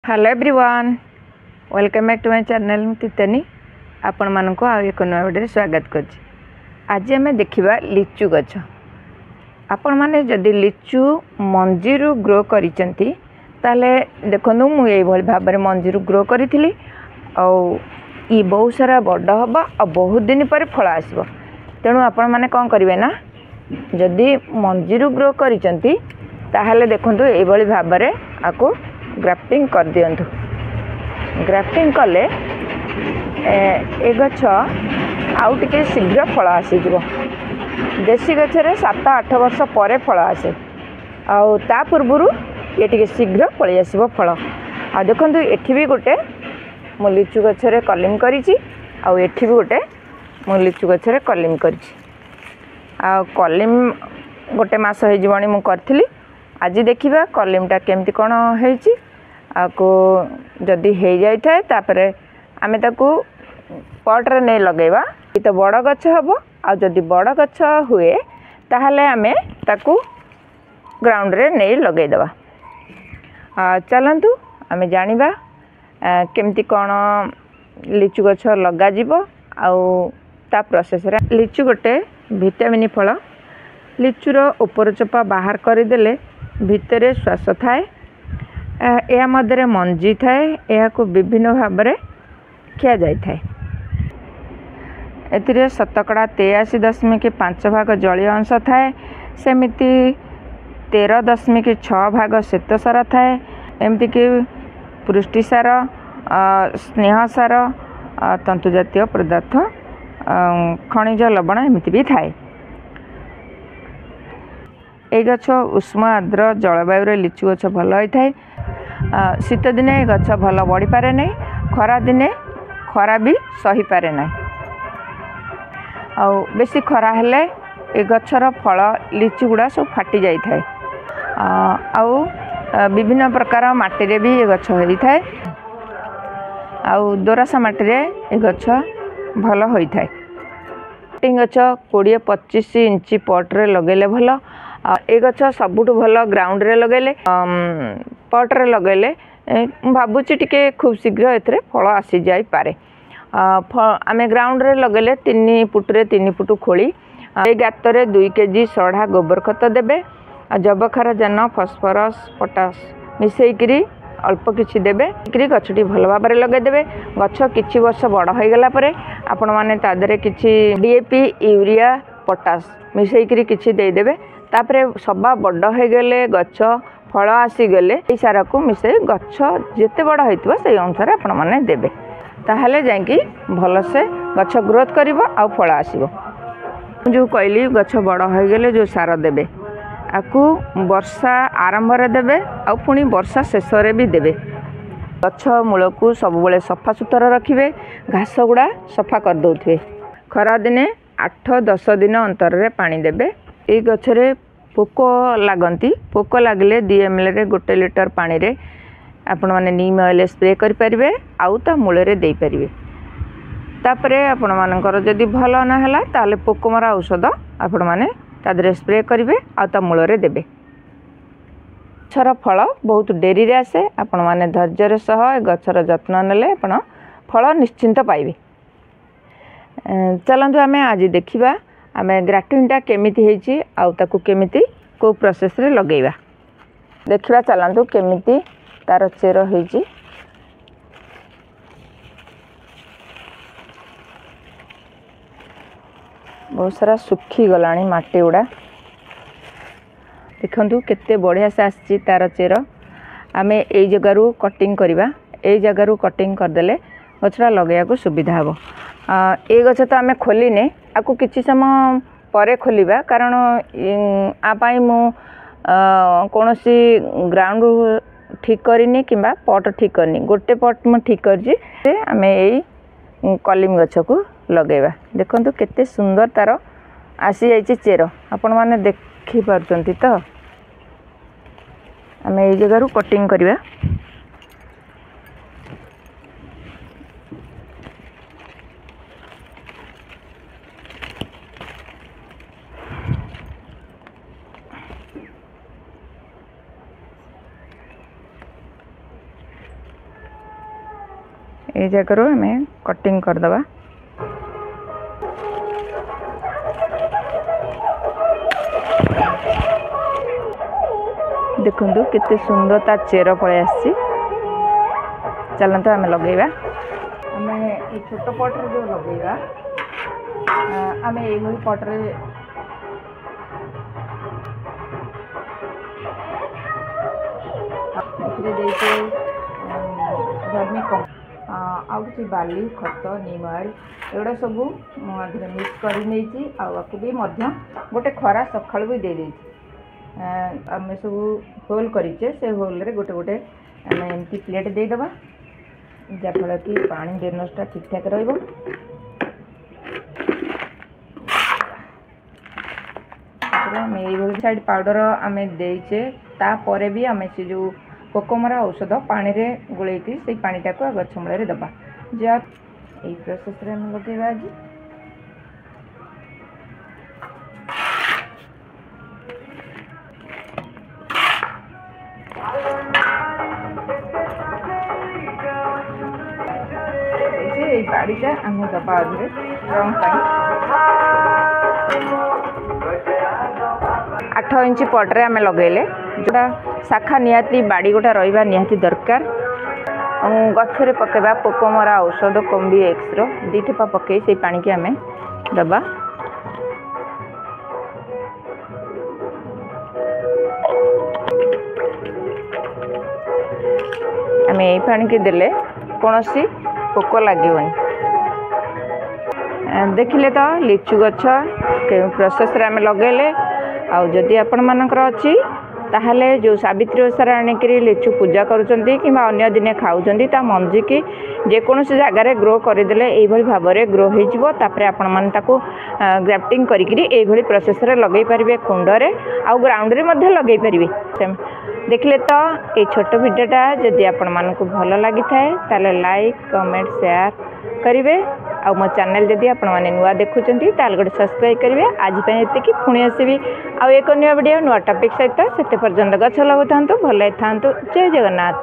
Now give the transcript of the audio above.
Hello everyone welcome back to my channel तीतनी आपण मानक एक नया वीडियो स्वागत कर। आज आम देखा लिचु गछ। आपण मैंने जदि लिचु मंजी ग्रो कर देखु मुझे भाव में मंजी ग्रो करी बहुत सारा बड़ हम और बहुत दिन पर फल आसब। तेणु आपण मैंने कौन करेंगे ना जदि मंजी ग्रो कर देखु ये भाव में आपको ग्राफ्टिंग कर दियंतु। ग्राफ्टिंग कले ए गछ आउ टिके शीघ्र फल आसीज। देशी गछरे 7-8 वर्ष पर फल आसे आ पूर्व ये टिके शीघ्र पलि आसीबो फल। आ देखंतु एठी भी गोटे मो लिचु गछरे कलिम करिछि आ एठी भी गोटे मो लिचु गछरे कलिम करिछि। आ कलिम गोटे मास हे जीवणी मु करथिली। आज देखिबा कलिमटा केमती कोन हेछि आको जदि हे जाय थाए तापरे आमे ताकू पटरे नै लगेबा ई तो बड़ गछ हबो। आ जदि बड़ गछ हुए ताहले आमे ताकू ग्राउंड रे नै लगेई देबा। चलंतु आमे जानिबा केमती कोन लिचु गछ लगा जिवो आउ ता प्रोसेस रे। लिचु गोटे विटामिन फल। लिचुर ऊपर चोपा बाहर कर देले भितरे श्वास थाए। या मध्य मंजी थाए। या को विभिन्न भाव में खिया जाय थाए। एथिरे शतकड़ा 83.5 भाग जलीय अंश थाए। सेमिति 13.6 भाग श्वेतसार थाए। एमती कि पुष्टिसार स्नेह सार तंतु जातीय पदार्थ खनिज लवण एमती भी थाए। ए गछ उष्म आर्द्र जलवायु लिचु गछ भल होता है। शीत दिने गछ भल बढ़ी पारे नहीं। खरा दिने खरा भी सही पारे नहीं। बेसी खरा हेले ए गछर फल लिचु गुड़ा सब फाटी जाई थाए। विभिन्न प्रकार माटी रे भी ए गछ होई थाए। दोरासा माटी रे ए गछ भल होई थाए। गछ 20-25 इंच पट रे लगेले भल। ए गछ सबुठ भल ग्राउंड रे लगेले। पट रे लगेले भावुची टिके खूब शीघ्र एथरे फल आसी जाई पारे। आमे ग्राउंड रे लगेले 3 फुट रे 3 फुट खोली ए गात रे 2 केजी सढ़ा गोबर खत देबे। जबखार जन फॉस्फोरस पोटास मिसेइकरी अल्प किछि देबे। गछटी भल भाव में लगे देबे। गछ किछि वर्ष बड़ हो गला परे आपण माने ता देरे किछि डीएपी यूरिया पोटास मिसेइकरी किछि दे देबे। तापरे सबा बड़ हो गले गछ फल आसी गले ए सारा को मिसे गछ जेते बड़ होइतबो से अनुसार आपण माने देबे। ताहले जांकी भल से गछ ग्रोथ करिवो आ फल आसीबो। जो कहली गछ बड़ हो गले जो सार देबे आकु वर्षा आरंभ रे देबे आ पुणी वर्षा शेष रे भी देबे। गछ मूल को सब बेले सफा सुतरा रखिबे। घास गुड़ा सफा कर दउथिबे। खरा दिने 8-10 दिन अंतर रे पानी देबे। ए गछरे पोक लागंती। पोक लागले 2 ml रे 1 लीटर पानी रे आपण माने नीम ऑयल स्प्रे करि परिबे आउ ता मूल रे देई परिबे। तापरे आपण मानकर जदि भल ना हला ताले पोक मरा औषध आपण माने तादरे स्प्रे करिवे आ ता मूल रे देबे। गछर फल बहुत डेरी रे आसे। आपण माने धैर्य सह गछर जत्न नेले आपण फल निश्चिंत पाइबे। चलंतु आमे आज देखिबा आमे ग्राफ्टिंगटा केमिति हेछि आ ताकू केमिति को प्रोसेस रे लगेइबा देखिबा। चलंतु केमिति तार चेर हेछि। बहुत सारा सुखी गलानी माटी उड़ा देखंतु केते बढ़िया से आछि तार चेर। आमे एई जगारू कटिंग करिबा। एई जगारू कटिंग कर देले गछरा लगेया को सुविधा हबो। ए गछ तो आमे खोलिने आकु किछि समय परे खोलिबा कारण आ पाई मु कोनोसी ग्राउंड ठीक करिनी किंबा पट ठीक करनी। गोटे पट म ठीक करजी से आमे एई कलिम गछ को लगेबा। देखंतु केते सुंदर तार आसी जाइछि चेर। आपण माने देखि पारचंती तो आमे एई जगारू कटिंग करिबा। ये जगह आम कटिंग करदे। देखु केते सुंदर ता चेर पड़े आसी। चलते आम लगेगा आम ये छोट पट्रे जो लगेगा आम ये पट्रे वर्मी आउ कि बाली खत नीम ऑयल एगुड़ा सब मुझे मिक्स कर भी गोटे खरा सकाल भी दे आम सब होल करें से होल रे गोटे गोटे आम एमती प्लेट देदेबा जहाँफल कि पानी ड्रेनेजटा ठीक ठाक रही। साइड पाउडर आम देचे तापर भी आम से जो पोकमरा औषध पानी रे गोलेकी से पानीटा को गछ मूल दबा जा यही प्रोसेस रे हम लगेगा। आज बाड़ीटा आम दबा रंग 8 इंच पट्रे आम लगेले जोटा शाखा निहाती बाड़ी गोटा रहा निहाती दरकार। गछरे पकेबा पोकमरा औषध कम्बी एक्स दी ठेपा पकई से पानी की आम दबा। आम यही पानी की देले कौन सी पोक लगे देखिले तो लिचु गछ के प्रोसेस आम लगेले आदि आपण मानकर अच्छी ताहले जो सावित्री ओषार आनिक लिचु पूजा करुँच कि अन्य दिने खाऊँ ता मंजी की जेकोसी जगार ग्रो करदे यही भाव में ग्रो होपर आपण मैंने ग्राफ्टिंग करी प्रोसेस लगे पारे कुंडरे आउ ग्राउंड रे लगे पारे। देखले तो ये छोट भिडियोटा जदि आपण मानक भल लगी थाए लाइक कमेंट शेयर करेंगे आ मो चैनल जदि आपण मैंने नुआ देखुं गोटे सब्सक्राइब करेंगे। आज ये पुणी आसबि आउ एक नुआ वीडियो नुआ टॉपिक सहित से पर्यंत गछ लगुता भल था। जय जगन्नाथ।